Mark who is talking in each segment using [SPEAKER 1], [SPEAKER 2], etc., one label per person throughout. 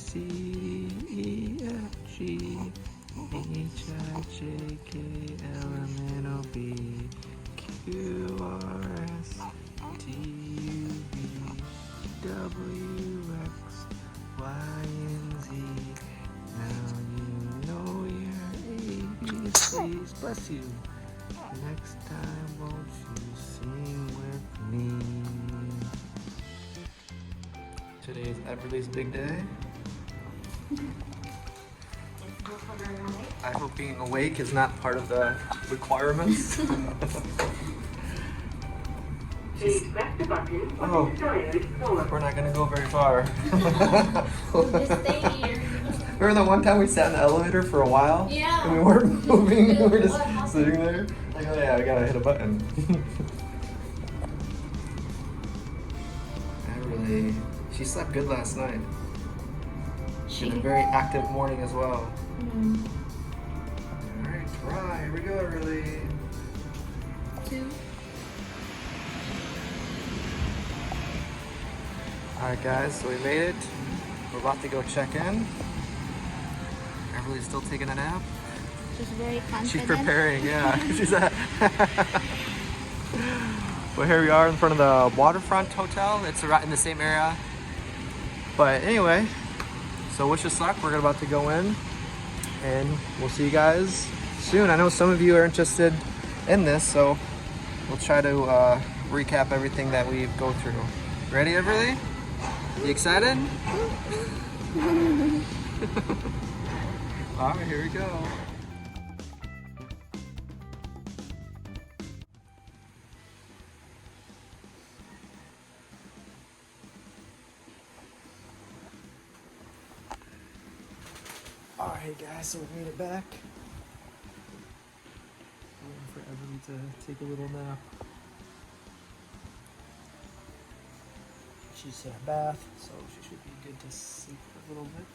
[SPEAKER 1] C D E F G H I J K L M N O P Q R S T U V W X Y and Z. Now you know your ABCs. Bless you. Next time, won't you sing with me? Today is Everly's big day. I hope being awake is not part of the requirements. Oh, we're not gonna go very far.
[SPEAKER 2] Just stay here.
[SPEAKER 1] Remember that one time we sat in the elevator for a while?
[SPEAKER 2] Yeah.
[SPEAKER 1] And we weren't moving, we were just sitting there. Like, oh yeah, I gotta hit a button. Everly, she slept good last night. She had a very active morning as well. Alright, try. Here we go, Everly.
[SPEAKER 2] 2.
[SPEAKER 1] Alright guys, so we made it. We're about to go check in. Everly's still taking a nap.
[SPEAKER 2] She's very confident.
[SPEAKER 1] She's preparing, yeah. She's well, here we are in front of the Waterfront Hotel. It's right in the same area. But anyway, so wish us luck. We're about to go in and we'll see you guys soon. I know some of you are interested in this, so we'll try to recap everything that we go through. Ready, Everly? You excited? All right, here we go. All right, guys, so we made it back. Waiting for Everly to take a little nap. She's in a bath, so she should be good to sleep for a little bit.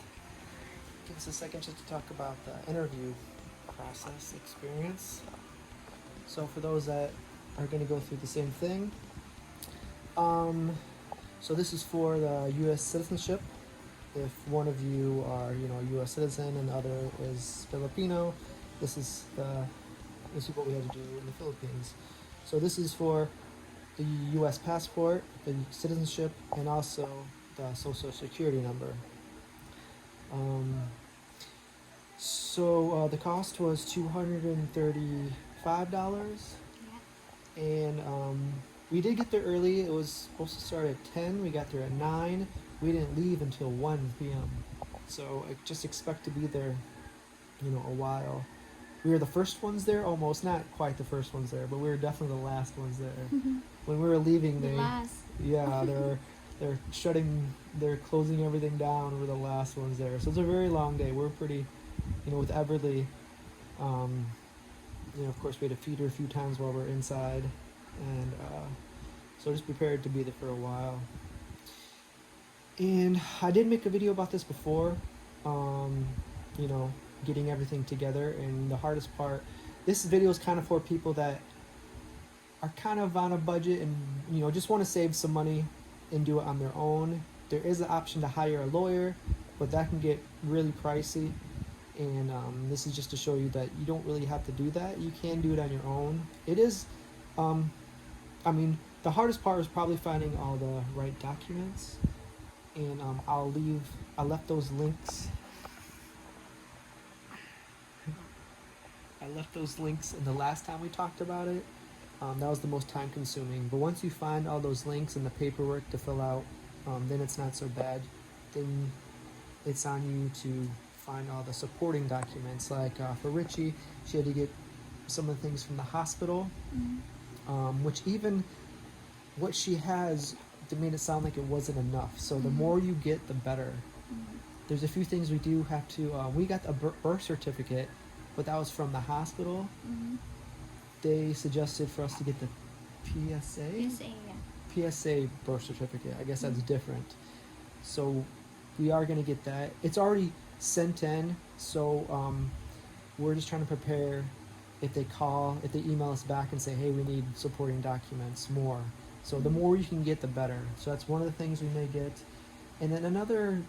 [SPEAKER 1] Give us a second just to talk about the interview process experience. So for those that are going to go through the same thing, so this is for the U.S. citizenship. If one of you are, a U.S. citizen and the other is Filipino, this is what we have to do in the Philippines. So this is for the U.S. passport, the citizenship, and also the social security number. So the cost was $235, and we did get there early. It was supposed to start at 10. We got there at 9. We didn't leave until 1 p.m. So I just expect to be there, a while. We were the first ones there, almost not quite the first ones there, but we were definitely the last ones there. When we were leaving, they're closing everything down. We're the last ones there, so it's a very long day. We're pretty, with Everly, of course we had to feed her a few times while we're inside, and so just prepared to be there for a while. And I did make a video about this before, getting everything together, and the hardest part, this video is kind of for people that are kind of on a budget and just want to save some money and do it on their own. There is an option to hire a lawyer, but that can get really pricey, and this is just to show you that you don't really have to do that. You can do it on your own. It is the hardest part is probably finding all the right documents, and I left those links in the last time we talked about it. That was the most time consuming, but once you find all those links and the paperwork to fill out, then it's not so bad. Then it's on you to find all the supporting documents. Like for Richie, she had to get some of the things from the hospital, which even what she has, they made it sound like it wasn't enough. So the more you get, the better. There's a few things we do have to, we got a birth certificate, but that was from the hospital. They suggested for us to get the PSA birth certificate. I guess that's different. So we are going to get that. It's already sent in, so we're just trying to prepare if they email us back and say, hey, we need supporting documents more. So the more you can get, the better. So that's one of the things we may get. And then another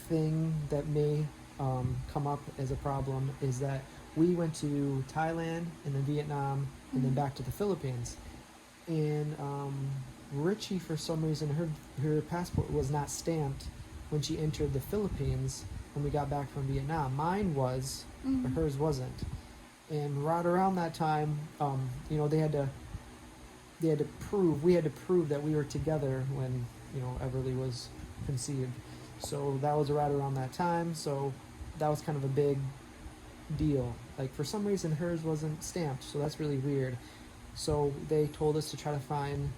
[SPEAKER 1] thing that may come up as a problem is that we went to Thailand and then Vietnam and then back to the Philippines. And Richie, for some reason, her passport was not stamped when she entered the Philippines when we got back from Vietnam. Mine was, but hers wasn't. And right around that time, you know, we had to prove that we were together when, you know, Everly was conceived. So that was right around that time. So that was kind of a big deal. Like, for some reason, hers wasn't stamped. So that's really weird. So they told us to try to find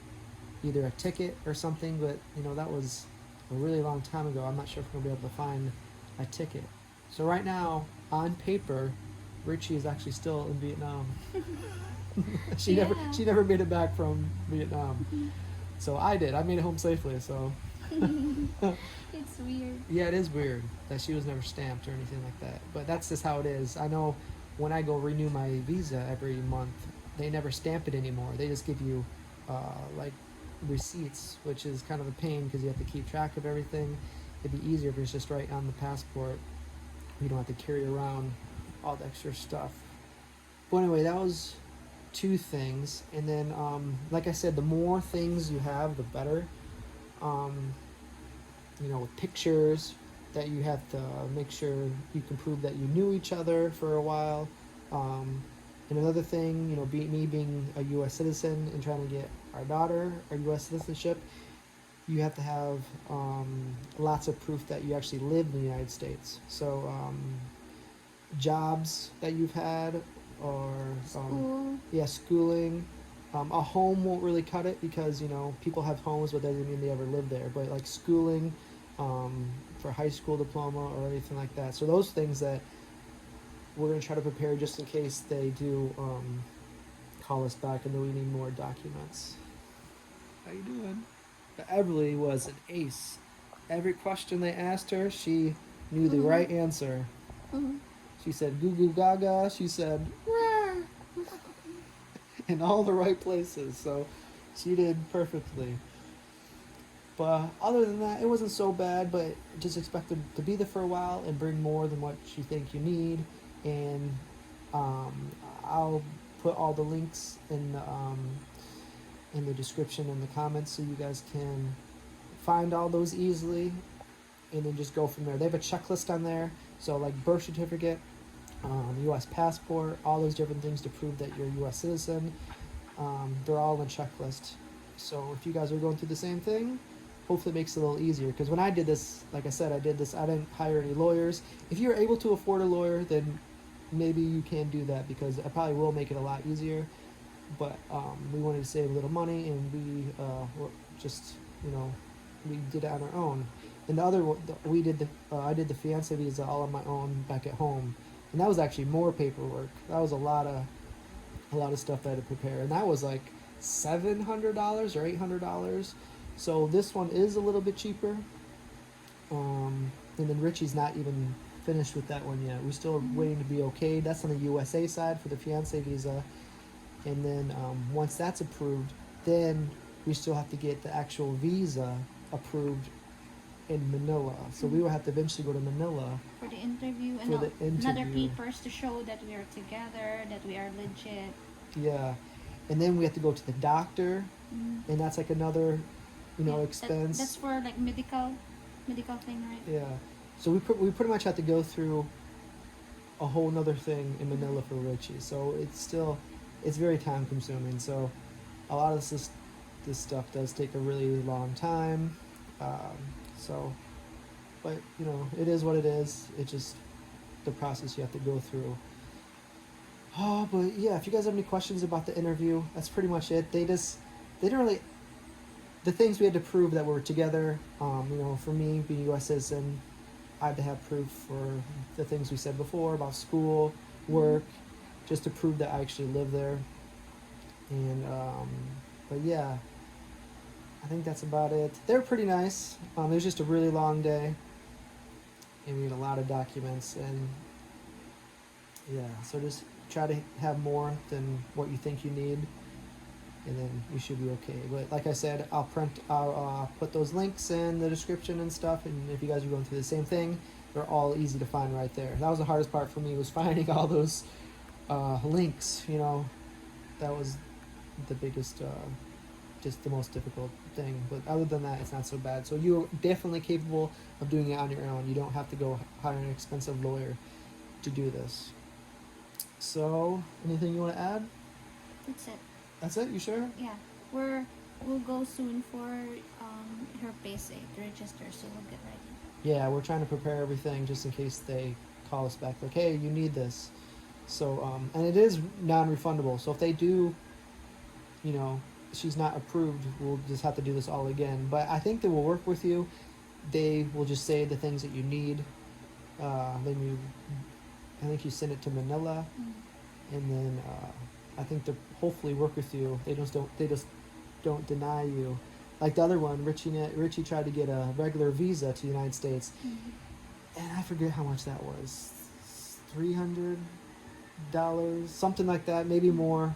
[SPEAKER 1] either a ticket or something, but, you know, that was a really long time ago. I'm not sure if we're going to be able to find a ticket. So right now, on paper, Richie is actually still in Vietnam. She never made it back from Vietnam. So I did. I made it home safely, so.
[SPEAKER 2] It's weird.
[SPEAKER 1] Yeah, it is weird that she was never stamped or anything like that. But that's just how it is. I know when I go renew my visa every month, they never stamp it anymore. They just give you like receipts, which is kind of a pain because you have to keep track of everything. It'd be easier if it's just right on the passport. You don't have to carry around all the extra stuff. But anyway, that was 2 things. And then, like I said, the more things you have, the better. You know, with pictures that you have to make sure you can prove that you knew each other for a while. And another thing, you know, me being a U.S. citizen and trying to get our daughter our U.S. citizenship, you have to have lots of proof that you actually live in the United States. So jobs that you've had, or schooling. A home won't really cut it because, you know, people have homes, but that doesn't mean they ever live there. But like schooling, for high school diploma or anything like that. So those things that we're going to try to prepare just in case they do call us back and then we need more documents. How you doing? Everly was an ace. Every question they asked her, she knew the right answer. She said goo goo gaga. She said rah, in all the right places. So she did perfectly. But other than that, it wasn't so bad. But just expect them to be there for a while and bring more than what you think you need. And I'll put all the links in the description and the comments so you guys can find all those easily and then just go from there. They have a checklist on there, so like birth certificate, U.S. passport, all those different things to prove that you're a U.S. citizen. They're all on a checklist. So if you guys are going through the same thing, hopefully it makes it a little easier. Because when I did this, like I said, I didn't hire any lawyers. If you're able to afford a lawyer, then maybe you can do that, because it probably will make it a lot easier. But we wanted to save a little money, and we were just, you know, we did it on our own. And the other, I did the fiance visa all on my own back at home, and that was actually more paperwork. That was a lot of stuff I had to prepare, and that was like $700 or $800. So this one is a little bit cheaper. And then Richie's not even finished with that one yet. We're still waiting to be okayed. That's on the USA side for the fiance visa. And then once that's approved, then we still have to get the actual visa approved in Manila. So we will have to eventually go to Manila
[SPEAKER 2] For the interview and another papers to show that we are together, that we are legit.
[SPEAKER 1] Yeah. And then we have to go to the doctor, and that's like another, you know, expense.
[SPEAKER 2] That's for like medical thing, right?
[SPEAKER 1] Yeah. So we pretty much have to go through a whole nother thing in Manila for Richie. So it's very time consuming. So a lot of this stuff does take a really long time. But you know, it is what it is. It's just the process you have to go through. Oh, but yeah, if you guys have any questions about the interview, that's pretty much it. They didn't really, the things we had to prove that we were together, you know, for me being a U.S. citizen, I had to have proof for the things we said before about school, work, just to prove that I actually live there. And, but yeah, I think that's about it. They're pretty nice. It was just a really long day, and we had a lot of documents, and yeah, so just try to have more than what you think you need. and then you should be okay. But like I said, I'll put those links in the description and stuff, and if you guys are going through the same thing, they're all easy to find right there. That was the hardest part for me, was finding all those links. You know, that was the biggest, just the most difficult thing. But other than that, it's not so bad. So you're definitely capable of doing it on your own. You don't have to go hire an expensive lawyer to do this. So, anything you want to add?
[SPEAKER 2] That's it.
[SPEAKER 1] That's it? You sure?
[SPEAKER 2] Yeah. We'll go soon for her basic to register, so we'll get ready.
[SPEAKER 1] Yeah, we're trying to prepare everything just in case they call us back like, hey, you need this. So, and it is non-refundable. So if they do, you know, she's not approved, we'll just have to do this all again. But I think they will work with you. They will just say the things that you need. Then I think you send it to Manila, and then I think they'll hopefully work with you. They just don't deny you. Like the other one, Richie tried to get a regular visa to the United States, and I forget how much that was, $300, something like that, maybe more.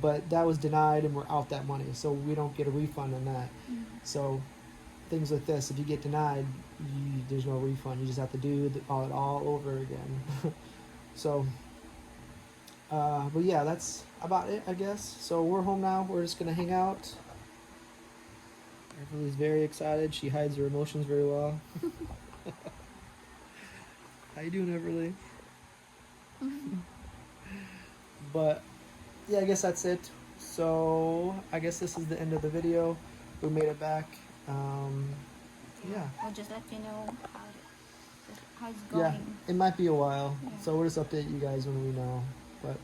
[SPEAKER 1] But that was denied, and we're out that money, so we don't get a refund on that. So things like this, if you get denied, there's no refund. You just have to do it all over again. So, but yeah, that's about it, I guess. So we're home now. We're just gonna hang out. Everly's very excited. She hides her emotions very well. How you doing, Everly? But yeah, I guess that's it. So I guess this is the end of the video. We made it back. Yeah.
[SPEAKER 2] I'll just let you know how it's going.
[SPEAKER 1] Yeah, it might be a while.
[SPEAKER 2] Yeah.
[SPEAKER 1] So we'll just update you guys when we know. But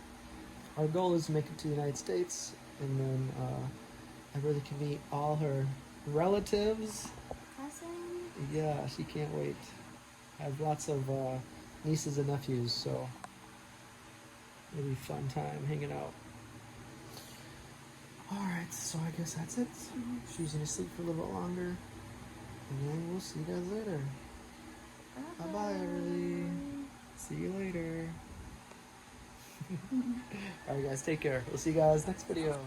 [SPEAKER 1] our goal is to make it to the United States, and then I really can meet all her relatives.
[SPEAKER 2] Cousin?
[SPEAKER 1] Yeah, she can't wait. I have lots of nieces and nephews, so it'll be a fun time hanging out. Alright, so I guess that's it. She's gonna sleep for a little bit longer, and then we'll see you guys later. Bye-bye, everybody. See you later. Alright guys, take care. We'll see you guys next video.